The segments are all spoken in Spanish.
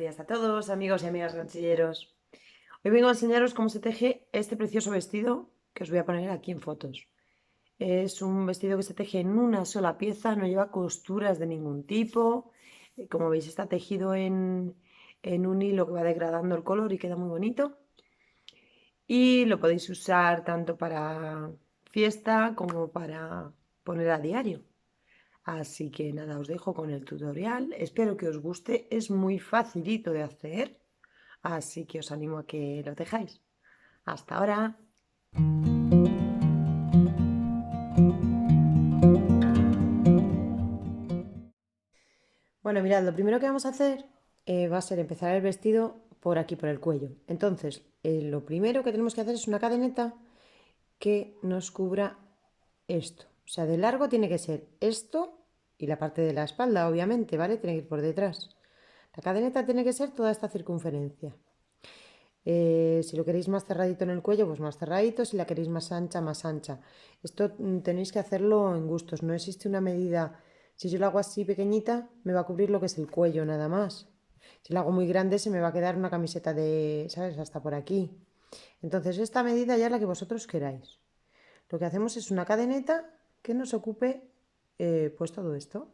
días a todos, amigos y amigas ganchilleros. Hoy vengo a enseñaros cómo se teje este precioso vestido que os voy a poner aquí en fotos. Es un vestido que se teje en una sola pieza, no lleva costuras de ningún tipo. Como veis, está tejido en un hilo que va degradando el color y queda muy bonito. Y lo podéis usar tanto para fiesta como para poner a diario. Así que nada, os dejo con el tutorial. Espero que os guste. Es muy facilito de hacer. Así que os animo a que lo tejáis. Hasta ahora. Bueno, mirad, lo primero que vamos a hacer va a ser empezar el vestido por aquí, por el cuello. Entonces, lo primero que tenemos que hacer es una cadeneta que nos cubra esto. O sea, de largo tiene que ser esto y la parte de la espalda, obviamente, ¿vale? Tiene que ir por detrás. La cadeneta tiene que ser toda esta circunferencia. Si lo queréis más cerradito en el cuello, pues más cerradito. Si la queréis más ancha, más ancha. Esto tenéis que hacerlo en gustos. No existe una medida. Si yo lo hago así pequeñita, me va a cubrir lo que es el cuello nada más. Si lo hago muy grande, se me va a quedar una camiseta de, ¿sabes? Hasta por aquí. Entonces, esta medida ya es la que vosotros queráis. Lo que hacemos es una cadeneta que nos ocupe pues todo esto,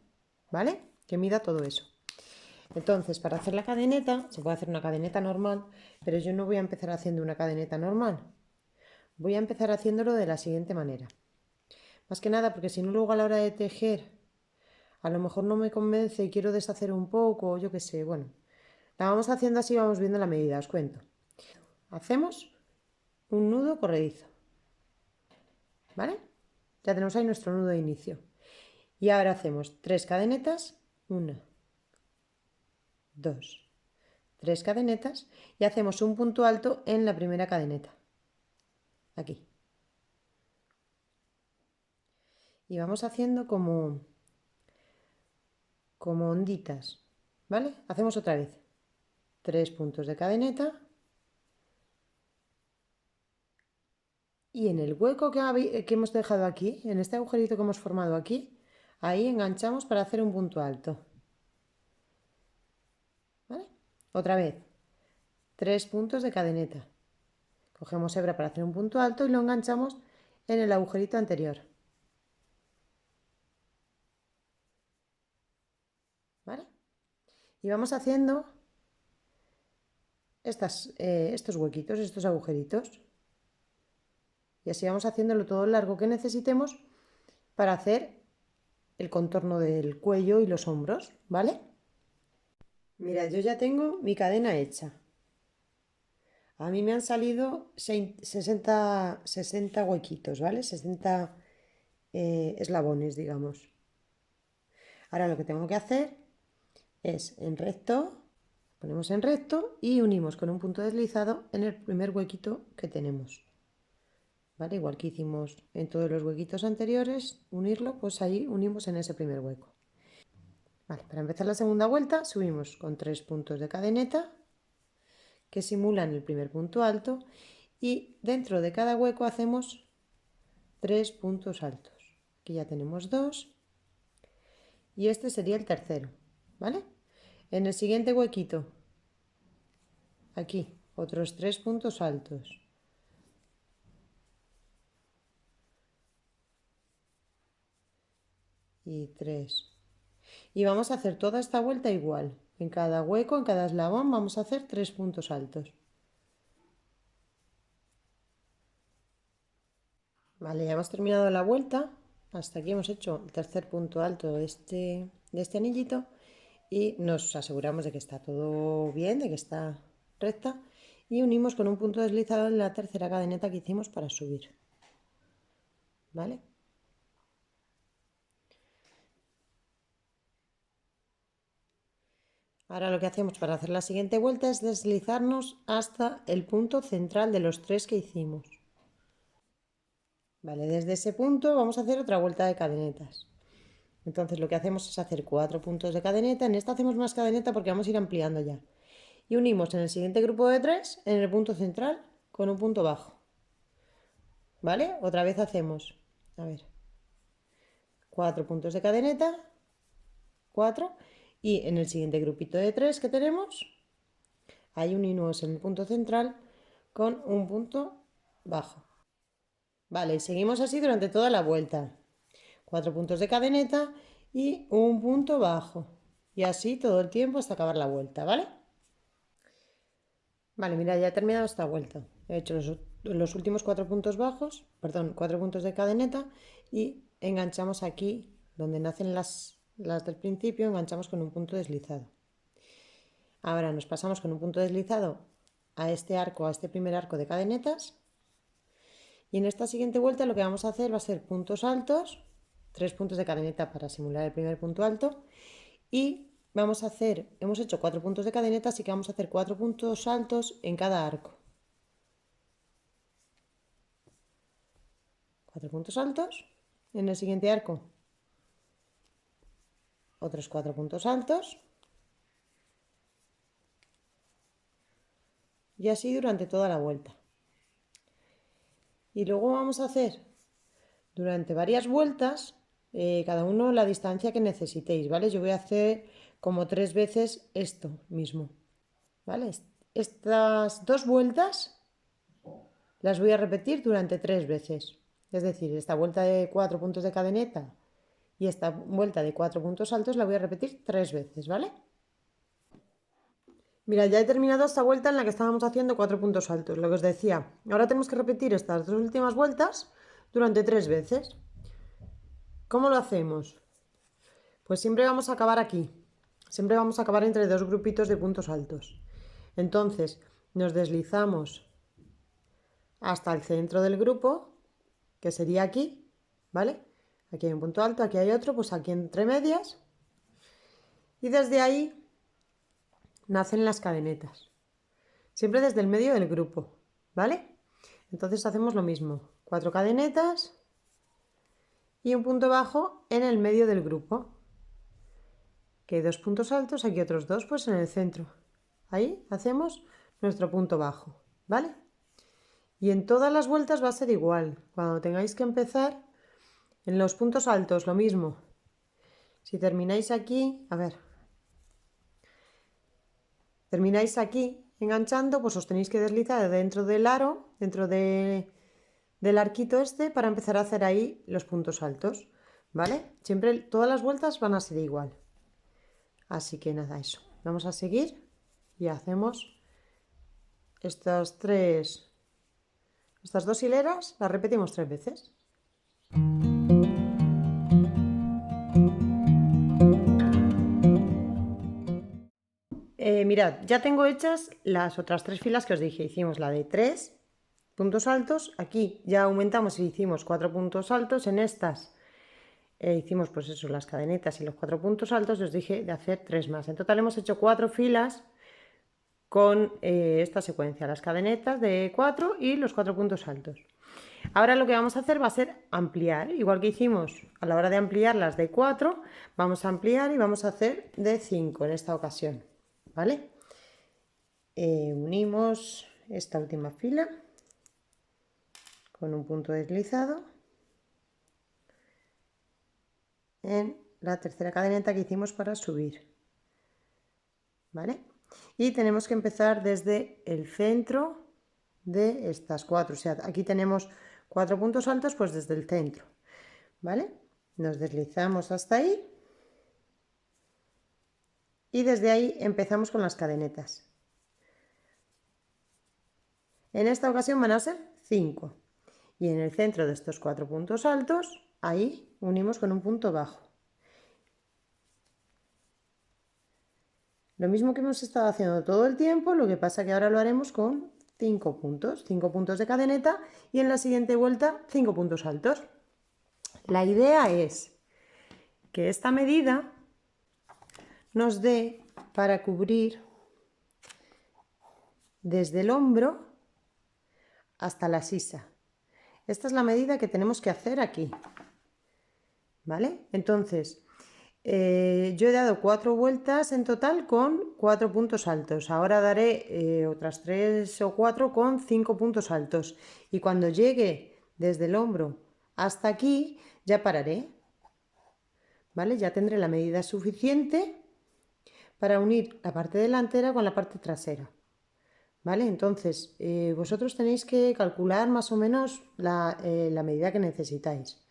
¿vale? Que mida todo eso. Entonces, para hacer la cadeneta, se puede hacer una cadeneta normal, pero yo no voy a empezar haciendo una cadeneta normal. Voy a empezar haciéndolo de la siguiente manera. Más que nada porque si no luego a la hora de tejer, a lo mejor no me convence y quiero deshacer un poco, o yo qué sé, bueno. La vamos haciendo así, vamos viendo la medida, os cuento. Hacemos un nudo corredizo, ¿vale? Ya tenemos ahí nuestro nudo de inicio. Y ahora hacemos 3 cadenetas, 1, 2, 3 cadenetas y hacemos un punto alto en la primera cadeneta. Aquí. Y vamos haciendo como onditas, ¿vale? Hacemos otra vez 3 puntos de cadeneta y en el hueco que hemos dejado aquí, en este agujerito que hemos formado aquí, ahí enganchamos para hacer un punto alto, ¿vale? Otra vez 3 puntos de cadeneta, cogemos hebra para hacer un punto alto y lo enganchamos en el agujerito anterior, ¿vale? Y vamos haciendo estos huequitos, estos agujeritos. Y así vamos haciéndolo todo el largo que necesitemos para hacer el contorno del cuello y los hombros, ¿vale? Mira, yo ya tengo mi cadena hecha. A mí me han salido 60 huequitos, ¿vale? 60 eslabones, digamos. Ahora lo que tengo que hacer es en recto, ponemos en recto y unimos con un punto deslizado en el primer huequito que tenemos. ¿Vale? Igual que hicimos en todos los huequitos anteriores, unirlo, pues ahí unimos en ese primer hueco. Vale, para empezar la segunda vuelta subimos con 3 puntos de cadeneta que simulan el primer punto alto y dentro de cada hueco hacemos 3 puntos altos. Aquí ya tenemos 2 y este sería el tercero, ¿vale? En el siguiente huequito, aquí, otros 3 puntos altos. Y 3. Y vamos a hacer toda esta vuelta igual. En cada hueco, en cada eslabón, vamos a hacer 3 puntos altos. Vale, ya hemos terminado la vuelta. Hasta aquí hemos hecho el tercer punto alto de este anillito. Y nos aseguramos de que está todo bien, de que está recta. Y unimos con un punto deslizado en la tercera cadeneta que hicimos para subir. ¿Vale? Ahora lo que hacemos para hacer la siguiente vuelta es deslizarnos hasta el punto central de los 3 que hicimos. Vale, desde ese punto vamos a hacer otra vuelta de cadenetas. Entonces lo que hacemos es hacer 4 puntos de cadeneta. En esta hacemos más cadeneta porque vamos a ir ampliando ya. Y unimos en el siguiente grupo de 3 en el punto central con un punto bajo. ¿Vale? Otra vez hacemos, a ver, 4 puntos de cadeneta, 4. Y en el siguiente grupito de 3 que tenemos, Ahí unimos en el punto central con un punto bajo. Vale, y seguimos así durante toda la vuelta. 4 puntos de cadeneta y un punto bajo. Y así todo el tiempo hasta acabar la vuelta, ¿vale? Vale, mira, ya he terminado esta vuelta. He hecho los últimos 4 puntos bajos, perdón, 4 puntos de cadeneta y enganchamos aquí, donde nacen las del principio, enganchamos con un punto deslizado. Ahora nos pasamos con un punto deslizado a este arco, a este primer arco de cadenetas. Y en esta siguiente vuelta lo que vamos a hacer va a ser puntos altos, 3 puntos de cadeneta para simular el primer punto alto. Y vamos a hacer, hemos hecho 4 puntos de cadeneta, así que vamos a hacer 4 puntos altos en cada arco. 4 puntos altos. En el siguiente arco, otros 4 puntos altos. Y así durante toda la vuelta. Y luego vamos a hacer durante varias vueltas, cada uno la distancia que necesitéis, ¿vale? Yo voy a hacer como 3 veces esto mismo, ¿vale? Estas 2 vueltas las voy a repetir durante 3 veces. Es decir, esta vuelta de 4 puntos de cadeneta y esta vuelta de 4 puntos altos la voy a repetir 3 veces, ¿vale? Mira, ya he terminado esta vuelta en la que estábamos haciendo 4 puntos altos, lo que os decía. Ahora tenemos que repetir estas 2 últimas vueltas durante 3 veces. ¿Cómo lo hacemos? Pues siempre vamos a acabar aquí. Siempre vamos a acabar entre 2 grupitos de puntos altos. Entonces, nos deslizamos hasta el centro del grupo, que sería aquí, ¿vale? Aquí hay un punto alto, aquí hay otro, pues aquí entre medias. Y desde ahí nacen las cadenetas. Siempre desde el medio del grupo, ¿vale? Entonces hacemos lo mismo. 4 cadenetas y un punto bajo en el medio del grupo. Que hay 2 puntos altos, aquí otros 2, pues en el centro. Ahí hacemos nuestro punto bajo, ¿vale? Y en todas las vueltas va a ser igual. Cuando tengáis que empezar, en los puntos altos lo mismo. Si termináis aquí, a ver, termináis aquí enganchando, pues os tenéis que deslizar dentro del aro, dentro del arquito este, para empezar a hacer ahí los puntos altos, ¿vale? Siempre, todas las vueltas van a ser igual. Así que nada, eso. Vamos a seguir y hacemos estas 2 hileras, las repetimos 3 veces. Mirad, ya tengo hechas las otras 3 filas que os dije. Hicimos la de 3 puntos altos, aquí ya aumentamos y hicimos 4 puntos altos. En estas hicimos pues eso, las cadenetas y los 4 puntos altos. Os dije de hacer 3 más. En total hemos hecho 4 filas con esta secuencia, las cadenetas de 4 y los 4 puntos altos. Ahora lo que vamos a hacer va a ser ampliar, igual que hicimos a la hora de ampliar las de 4, vamos a ampliar y vamos a hacer de 5 en esta ocasión, ¿vale? Unimos esta última fila con un punto deslizado en la tercera cadeneta que hicimos para subir, ¿vale? Y tenemos que empezar desde el centro de estas 4, o sea, aquí tenemos 4 puntos altos, pues desde el centro, ¿vale? Nos deslizamos hasta ahí y desde ahí empezamos con las cadenetas. En esta ocasión van a ser 5 y en el centro de estos 4 puntos altos, ahí unimos con un punto bajo. Lo mismo que hemos estado haciendo todo el tiempo, lo que pasa que ahora lo haremos con 5 puntos de cadeneta y en la siguiente vuelta 5 puntos altos. La idea es que esta medida nos dé para cubrir desde el hombro hasta la sisa. Esta es la medida que tenemos que hacer aquí, ¿vale? Entonces, yo he dado 4 vueltas en total con 4 puntos altos. Ahora daré otras 3 o 4 con 5 puntos altos. Y cuando llegue desde el hombro hasta aquí, ya pararé, ¿vale? Ya tendré la medida suficiente para unir la parte delantera con la parte trasera. ¿vale? Entonces, vosotros tenéis que calcular más o menos la medida que necesitáis,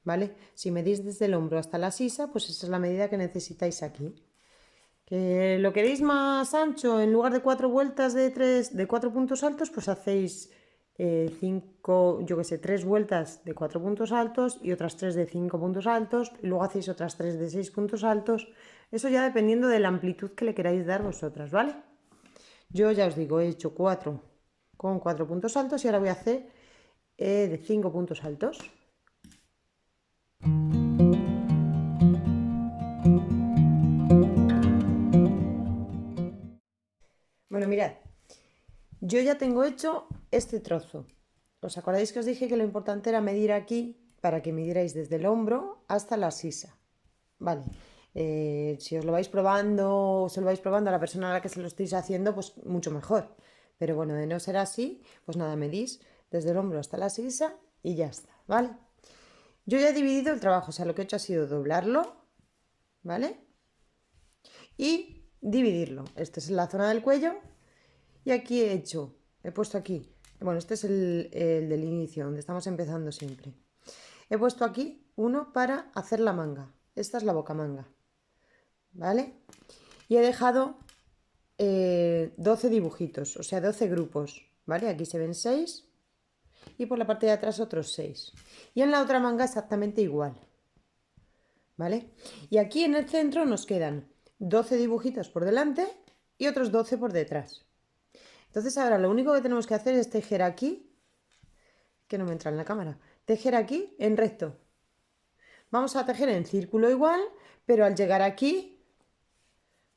¿vale? Si medís desde el hombro hasta la sisa, pues esa es la medida que necesitáis aquí. Que lo queréis más ancho, en lugar de 4 vueltas de 4 puntos altos, pues hacéis cinco, yo que sé, 3 vueltas de 4 puntos altos y otras 3 de 5 puntos altos, y luego hacéis otras 3 de 6 puntos altos. Eso ya dependiendo de la amplitud que le queráis dar vosotras, ¿vale? Yo ya os digo, he hecho 4 con 4 puntos altos y ahora voy a hacer de 5 puntos altos. Bueno, mirad, yo ya tengo hecho este trozo. ¿Os acordáis que os dije que lo importante era medir aquí para que midierais desde el hombro hasta la sisa? Vale. Si os lo vais probando o se lo vais probando a la persona a la que se lo estéis haciendo, pues mucho mejor. Pero bueno, de no ser así, pues nada, medís desde el hombro hasta la sisa y ya está, ¿vale? Yo ya he dividido el trabajo, o sea, lo que he hecho ha sido doblarlo, ¿vale? Y dividirlo. Esta es la zona del cuello y aquí he puesto aquí, bueno, este es el del inicio, donde estamos empezando siempre. He puesto aquí uno para hacer la manga. Esta es la bocamanga, ¿vale? Y he dejado 12 dibujitos, o sea, 12 grupos, ¿vale? Aquí se ven 6 y por la parte de atrás otros 6. Y en la otra manga exactamente igual, ¿vale? Y aquí en el centro nos quedan 12 dibujitos por delante y otros 12 por detrás. Entonces ahora lo único que tenemos que hacer es tejer aquí, que no me entra en la cámara, tejer aquí en recto. Vamos a tejer en círculo igual, pero al llegar aquí,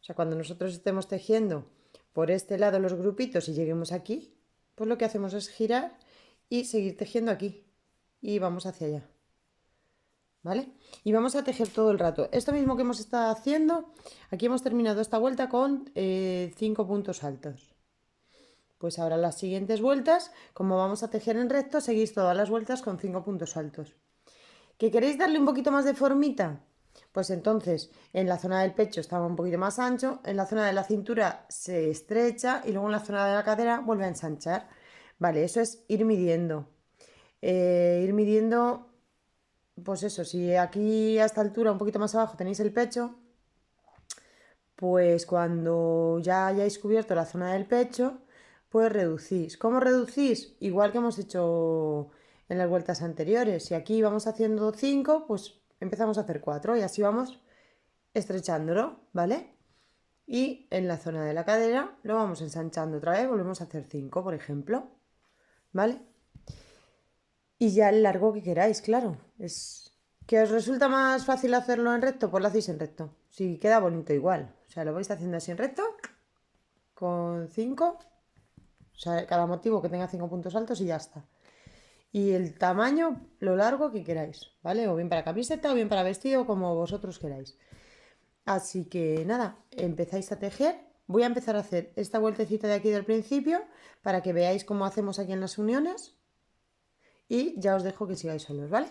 o sea, cuando nosotros estemos tejiendo por este lado los grupitos y lleguemos aquí, pues lo que hacemos es girar y seguir tejiendo aquí. Y vamos hacia allá. ¿Vale? Y vamos a tejer todo el rato. Esto mismo que hemos estado haciendo, aquí hemos terminado esta vuelta con 5 puntos altos. Pues ahora las siguientes vueltas, como vamos a tejer en recto, seguís todas las vueltas con 5 puntos altos. ¿Que queréis darle un poquito más de formita? Pues entonces en la zona del pecho estaba un poquito más ancho, en la zona de la cintura se estrecha y luego en la zona de la cadera vuelve a ensanchar. Vale, eso es ir midiendo. Ir midiendo, pues eso, si aquí a esta altura, un poquito más abajo, tenéis el pecho, pues cuando ya hayáis cubierto la zona del pecho, pues reducís. ¿Cómo reducís? Igual que hemos hecho en las vueltas anteriores. Si aquí vamos haciendo 5, pues empezamos a hacer 4 y así vamos estrechándolo, ¿vale? Y en la zona de la cadera lo vamos ensanchando otra vez, volvemos a hacer 5, por ejemplo, ¿vale? Y ya el largo que queráis, claro. Es que os resulta más fácil hacerlo en recto, pues lo hacéis en recto. Si queda bonito igual. O sea, lo vais haciendo así en recto, con 5. O sea, cada motivo que tenga 5 puntos altos y ya está. Y el tamaño, lo largo que queráis, ¿vale? O bien para camiseta o bien para vestido, como vosotros queráis. Así que nada, empezáis a tejer. Voy a empezar a hacer esta vueltecita de aquí del principio para que veáis cómo hacemos aquí en las uniones. Y ya os dejo que sigáis solos, ¿vale?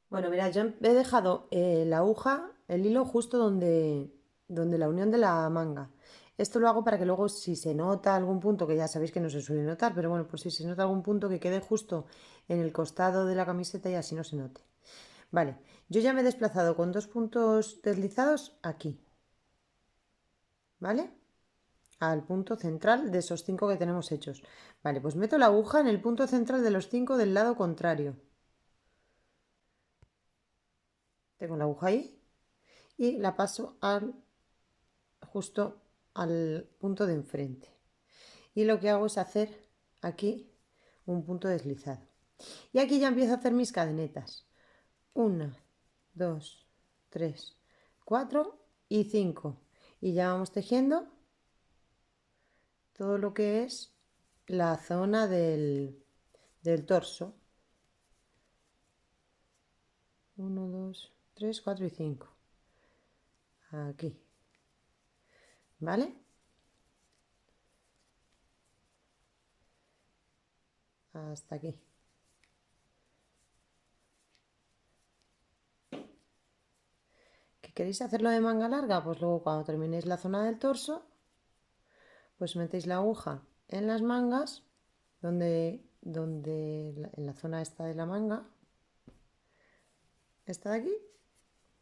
Bueno, mira, yo he dejado la aguja, el hilo justo donde la unión de la manga. Esto lo hago para que luego si se nota algún punto, que ya sabéis que no se suele notar, pero bueno, pues si se nota algún punto que quede justo en el costado de la camiseta y así no se note. Vale, yo ya me he desplazado con 2 puntos deslizados aquí, ¿vale? Al punto central de esos 5 que tenemos hechos. Vale, pues meto la aguja en el punto central de los 5 del lado contrario. Tengo la aguja ahí y la paso justo al punto de enfrente. Y lo que hago es hacer aquí un punto deslizado. Y aquí ya empiezo a hacer mis cadenetas. 1, 2, 3, 4 y 5. Y ya vamos tejiendo todo lo que es la zona del torso. 1, 2, 3, 4 y 5. Aquí. ¿Vale? Hasta aquí. ¿Que queréis hacerlo de manga larga? Pues luego cuando terminéis la zona del torso, pues metéis la aguja en las mangas, en la zona esta de la manga, esta de aquí,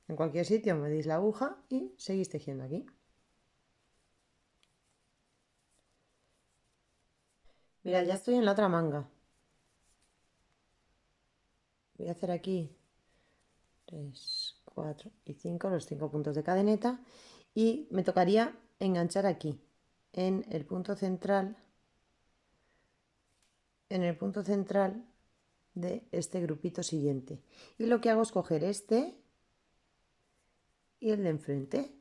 en cualquier sitio medís la aguja y seguís tejiendo aquí. Mirad, ya estoy en la otra manga. Voy a hacer aquí 3, 4 y 5, los 5 puntos de cadeneta, y me tocaría enganchar aquí, en el punto central, de este grupito siguiente. Y lo que hago es coger este y el de enfrente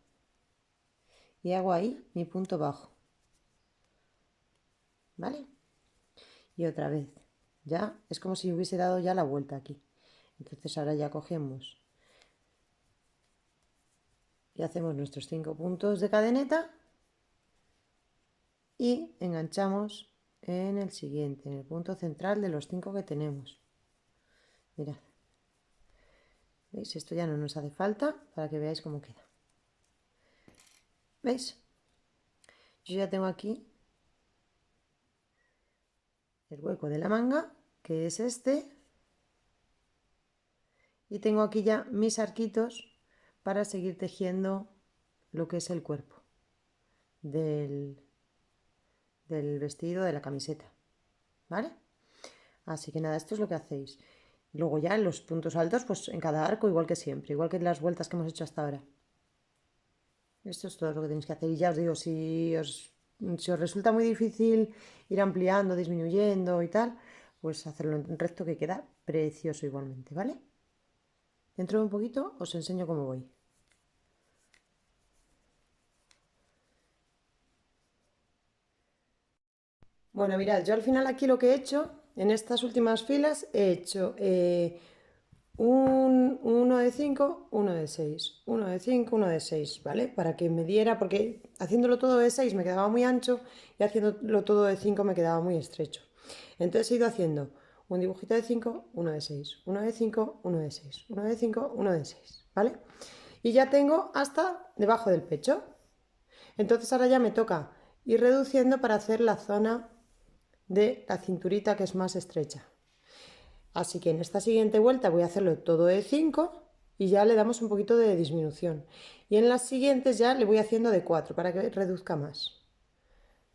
y hago ahí mi punto bajo, ¿vale? Y otra vez, ya es como si hubiese dado ya la vuelta aquí. Entonces ahora ya cogemos y hacemos nuestros 5 puntos de cadeneta y enganchamos en el siguiente, en el punto central de los 5 que tenemos. Mirad, ¿veis? Esto ya no nos hace falta para que veáis cómo queda. ¿Veis? Yo ya tengo aquí el hueco de la manga, que es este, y tengo aquí ya mis arquitos para seguir tejiendo lo que es el cuerpo del vestido, de la camiseta, ¿vale? Así que nada, esto es lo que hacéis. Luego ya en los puntos altos, pues en cada arco, igual que siempre, igual que las vueltas que hemos hecho hasta ahora. Esto es todo lo que tenéis que hacer. Y ya os digo, si os resulta muy difícil ir ampliando, disminuyendo y tal, pues hacerlo en recto, que queda precioso igualmente, ¿vale? Dentro de un poquito os enseño cómo voy. Bueno, mirad, yo al final aquí lo que he hecho, en estas últimas filas, he hecho uno de 5, uno de 6, uno de 5, uno de 6, ¿vale? Para que me diera, porque haciéndolo todo de 6 me quedaba muy ancho y haciéndolo todo de 5 me quedaba muy estrecho. Entonces he ido haciendo un dibujito de 5, uno de 6, uno de 5, uno de 6, uno de 5, uno de 6, ¿vale? Y ya tengo hasta debajo del pecho. Entonces ahora ya me toca ir reduciendo para hacer la zona de la cinturita, que es más estrecha. Así que en esta siguiente vuelta voy a hacerlo todo de 5 y ya le damos un poquito de disminución. Y en las siguientes ya le voy haciendo de 4 para que reduzca más.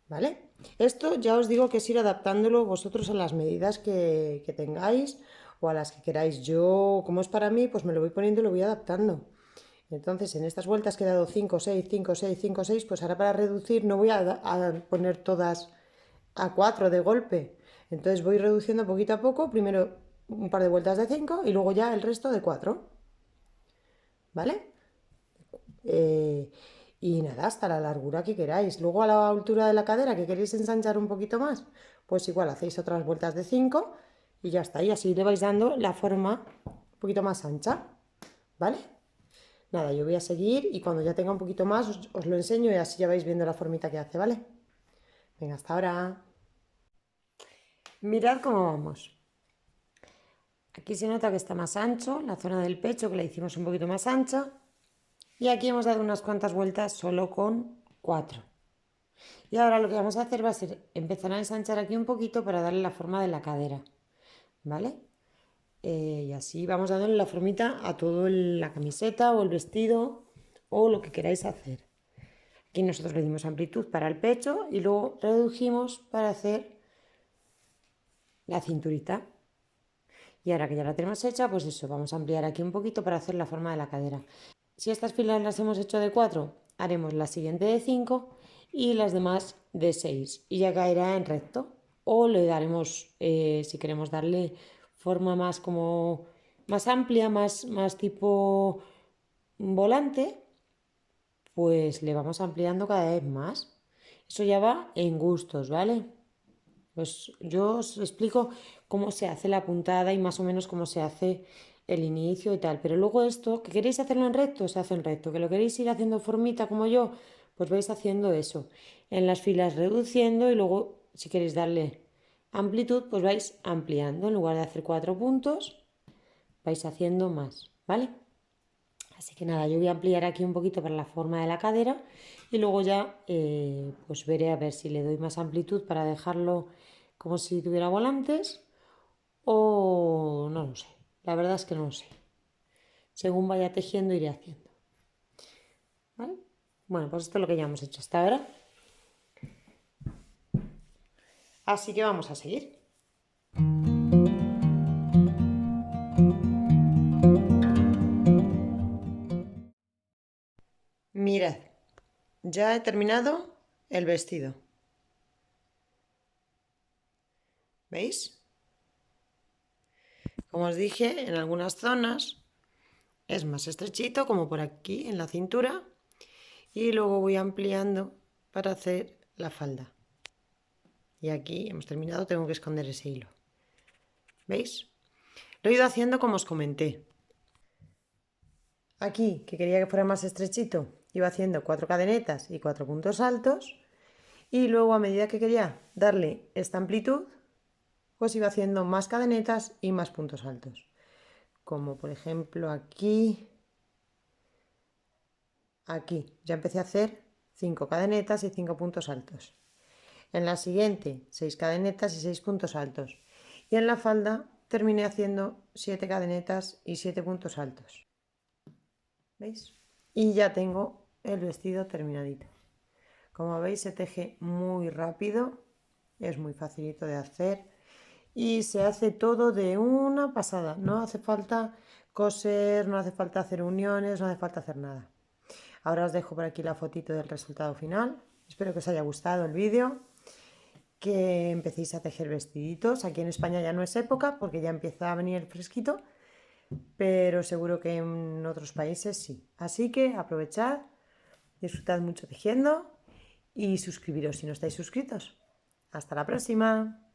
¿Vale? Esto ya os digo que es ir adaptándolo vosotros a las medidas que tengáis o a las que queráis. Yo, como es para mí, pues me lo voy poniendo y lo voy adaptando. Entonces, en estas vueltas que he dado 5, 6, 5, 6, 5, 6, pues ahora para reducir no voy a poner todas a 4 de golpe. Entonces voy reduciendo poquito a poco, primero un par de vueltas de 5 y luego ya el resto de 4. ¿Vale? Eh, y nada, hasta la largura que queráis. Luego a la altura de la cadera que queréis ensanchar un poquito más, pues igual hacéis otras vueltas de 5 y ya está. Y así le vais dando la forma un poquito más ancha. ¿Vale? Nada, yo voy a seguir y cuando ya tenga un poquito más os lo enseño y así ya vais viendo la formita que hace, ¿vale? Venga, hasta ahora. Mirad cómo vamos. Aquí se nota que está más ancho, la zona del pecho que la hicimos un poquito más ancha. Y aquí hemos dado unas cuantas vueltas solo con 4. Y ahora lo que vamos a hacer va a ser empezar a ensanchar aquí un poquito para darle la forma de la cadera. ¿Vale? Y así vamos dándole la formita a toda la camiseta o el vestido o lo que queráis hacer. Aquí nosotros le dimos amplitud para el pecho y luego redujimos para hacer la cinturita. Y ahora que ya la tenemos hecha, pues eso, vamos a ampliar aquí un poquito para hacer la forma de la cadera. Si estas filas las hemos hecho de 4, haremos la siguiente de 5 y las demás de 6 y ya caerá en recto. O le daremos, si queremos darle forma más como más amplia, más tipo volante, pues le vamos ampliando cada vez más. Eso ya va en gustos, ¿vale? Pues yo os explico cómo se hace la puntada y más o menos cómo se hace el inicio y tal. Pero luego esto, que queréis hacerlo en recto, se hace en recto. Que lo queréis ir haciendo formita como yo, pues vais haciendo eso. En las filas reduciendo y luego si queréis darle amplitud, pues vais ampliando. En lugar de hacer 4 puntos, vais haciendo más, ¿vale? Así que nada, yo voy a ampliar aquí un poquito para la forma de la cadera y luego ya pues veré a ver si le doy más amplitud para dejarlo como si tuviera volantes o no lo sé. La verdad es que no lo sé. Según vaya tejiendo iré haciendo. ¿Vale? Bueno, pues esto es lo que ya hemos hecho hasta ahora. Así que vamos a seguir. Mirad, ya he terminado el vestido. ¿Veis? Como os dije, en algunas zonas es más estrechito, como por aquí en la cintura, y luego voy ampliando para hacer la falda. Y aquí hemos terminado, tengo que esconder ese hilo. ¿Veis? Lo he ido haciendo como os comenté. Aquí, que quería que fuera más estrechito, iba haciendo 4 cadenetas y 4 puntos altos. Y luego, a medida que quería darle esta amplitud, pues iba haciendo más cadenetas y más puntos altos. Como por ejemplo aquí, ya empecé a hacer 5 cadenetas y 5 puntos altos. En la siguiente, 6 cadenetas y 6 puntos altos. Y en la falda terminé haciendo 7 cadenetas y 7 puntos altos. ¿Veis? Y ya tengo el vestido terminadito. Como veis, se teje muy rápido, es muy facilito de hacer y se hace todo de una pasada. No hace falta coser, no hace falta hacer uniones, no hace falta hacer nada. Ahora os dejo por aquí la fotito del resultado final. Espero que os haya gustado el vídeo, que empecéis a tejer vestiditos. Aquí en España ya no es época porque ya empieza a venir el fresquito, pero seguro que en otros países sí. Así que aprovechad, disfrutad mucho tejiendo y suscribiros si no estáis suscritos. Hasta la próxima.